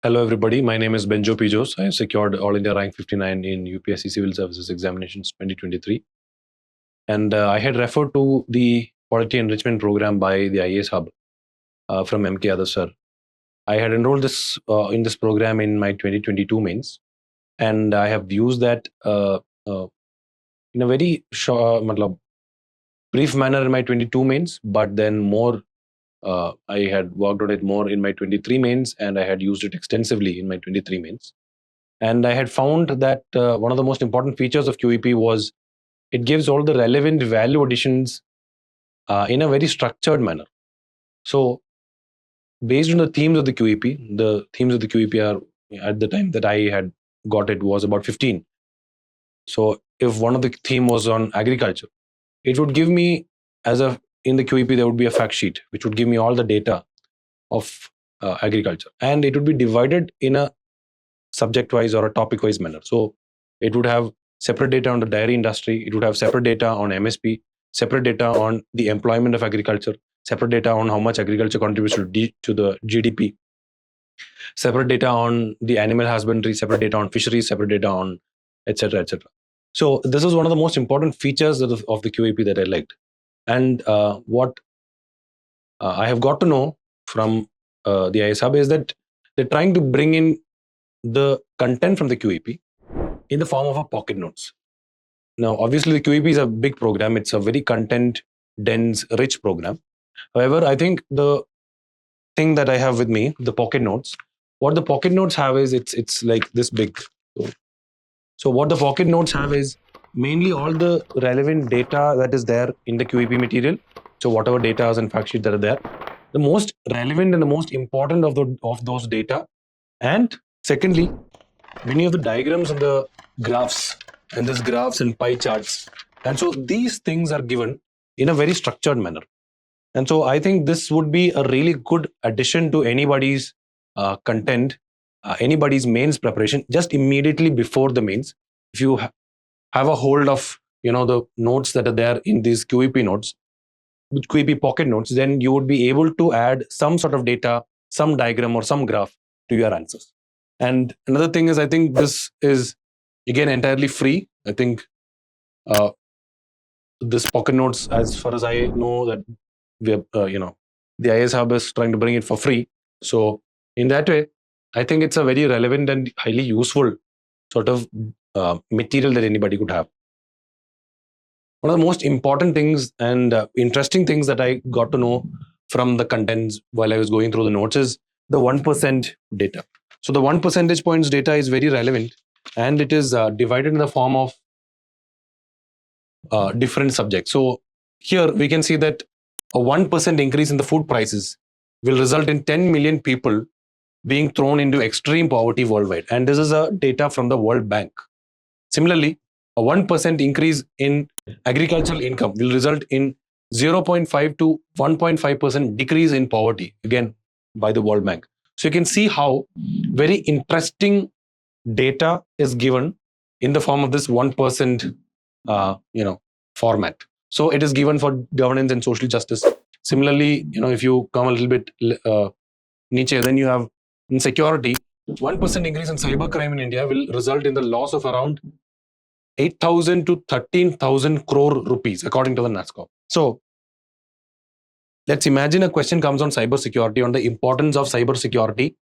Hello, everybody. My name is Benjo Pijos. I have secured All India Rank 59 in UPSC Civil Services Examinations 2023. And I had referred to the Quality Enrichment Program by the IAS Hub from MK Adar sir. I had enrolled in this program in my 2022 mains, and I have used that in a very brief manner in my 22 mains, but then more. I had worked on it more in my 23 mains, and I had used it extensively in my 23 mains. And I had found that one of the most important features of QEP was it gives all the relevant value additions in a very structured manner. So, based on the themes of the QEP, the themes of the QEP are at the time that I had got it was about 15. So, if one of the theme was on agriculture, it would give me in the QEP there would be a fact sheet which would give me all the data of agriculture, and it would be divided in a subject wise or a topic wise manner. So it would have separate data on the dairy industry, it would have separate data on MSP, separate data on the employment of agriculture, separate data on how much agriculture contributes to the GDP, separate data on the animal husbandry, separate data on fisheries, separate data on etc. etc. So this is one of the most important features of the QEP that I liked. And what I have got to know from the IAS Hub is that they're trying to bring in the content from the QEP in the form of a pocket notes. Now, obviously, the QEP is a big program. It's a very content-dense, rich program. However, I think the thing that I have with me, the pocket notes, what the pocket notes have is it's like this big. So what the pocket notes have is mainly all the relevant data that is there in the QEP material. So whatever data and fact sheet that are there, the most relevant and the most important of those data. And secondly, many of the diagrams and the graphs and these graphs and pie charts. And so these things are given in a very structured manner. And so I think this would be a really good addition to anybody's content, anybody's mains preparation just immediately before the mains. If you have a hold of the notes that are there in these QEP notes, QEP pocket notes, then you would be able to add some sort of data, some diagram or some graph to your answers. And another thing is, I think this is again entirely free. I think this pocket notes, as far as I know, that we have, the IAS Hub is trying to bring it for free. So in that way, I think it's a very relevant and highly useful sort of material that anybody could have. One of the most important things and interesting things that I got to know from the contents while I was going through the notes is the 1% data. So the 1 percentage points data is very relevant, and it is divided in the form of different subjects. So here we can see that a 1% increase in the food prices will result in 10 million people being thrown into extreme poverty worldwide. And this is a data from the World Bank. Similarly, a 1% increase in agricultural income will result in 0.5 to 1.5% decrease in poverty, again by the World Bank. So you can see how very interesting data is given in the form of this 1% format. So it is given for governance and social justice. Similarly, if you come a little bit niche, then you have in security, 1% increase in cybercrime in India will result in the loss of around 8,000 to 13,000 crore rupees, according to the NASSCOM. So let's imagine a question comes on cybersecurity, on the importance of cybersecurity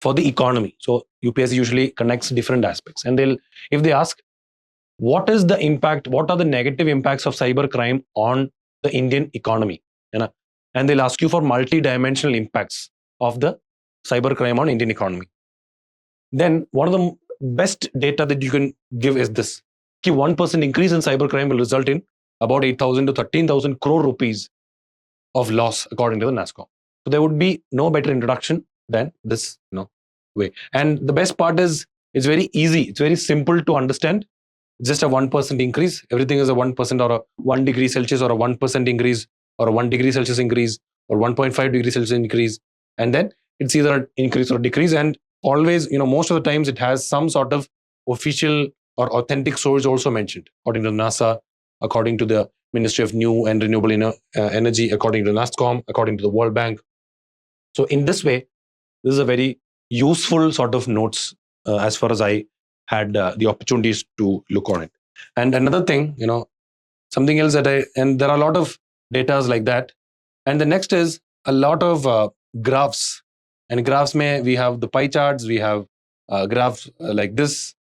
for the economy. So UPSC usually connects different aspects, and if they ask, what is the impact? What are the negative impacts of cybercrime on the Indian economy? And they'll ask you for multi-dimensional impacts of the cybercrime on Indian economy. Then one of the best data that you can give is this: 1% increase in cybercrime will result in about 8,000 to 13,000 crore rupees of loss, according to the NASSCOM. So there would be no better introduction than this way. And the best part is it's very easy. It's very simple to understand. Just a 1% increase. Everything is a 1% or a 1 degree Celsius or a 1% increase or a 1 degree Celsius increase or 1.5 degree Celsius increase. And then it's either an increase or decrease. And always, most of the times it has some sort of official or authentic source also mentioned, according to NASA, according to the Ministry of New and Renewable Energy, according to NASSCOM, according to the World Bank. So in this way, this is a very useful sort of notes as far as I had the opportunities to look on it. And another thing, something else and there are a lot of datas like that. And the next is a lot of graphs. And graphs we have the pie charts, we have graphs like this.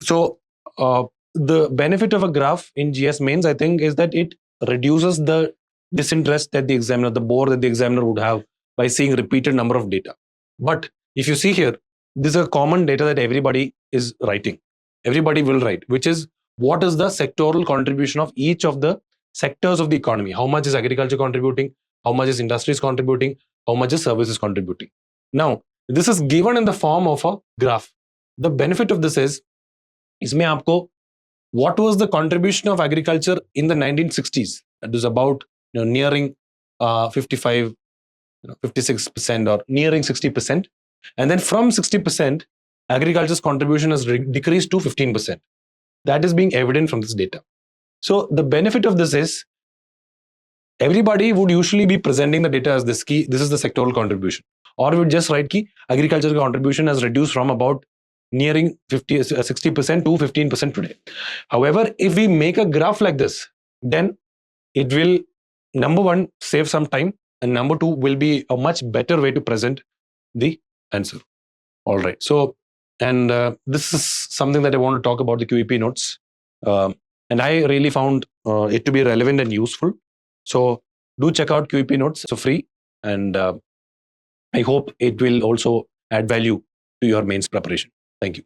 So the benefit of a graph in GS mains, I think, is that it reduces the disinterest that the bore that the examiner would have by seeing repeated number of data. But if you see here, this is a common data that everybody is writing. Everybody will write, which is what is the sectoral contribution of each of the sectors of the economy. How much is agriculture contributing? How much is industries contributing? How much is services contributing? Now, this is given in the form of a graph. The benefit of this is, इसमें आपको what was the contribution of agriculture in the 1960s? That was about nearing 55, 56% or nearing 60%. And then from 60%, agriculture's contribution has decreased to 15%. That is being evident from this data. So the benefit of this is everybody would usually be presenting the data as this key. This is the sectoral contribution. Or we would just write key agriculture contribution has reduced from about nearing 60% to 15% today. However, if we make a graph like this, then it will, number one, save some time, and number two, will be a much better way to present the answer. All right. So, and this is something that I want to talk about, the QEP notes. And I really found it to be relevant and useful. So do check out QEP notes. It's free. And I hope it will also add value to your mains preparation. Thank you.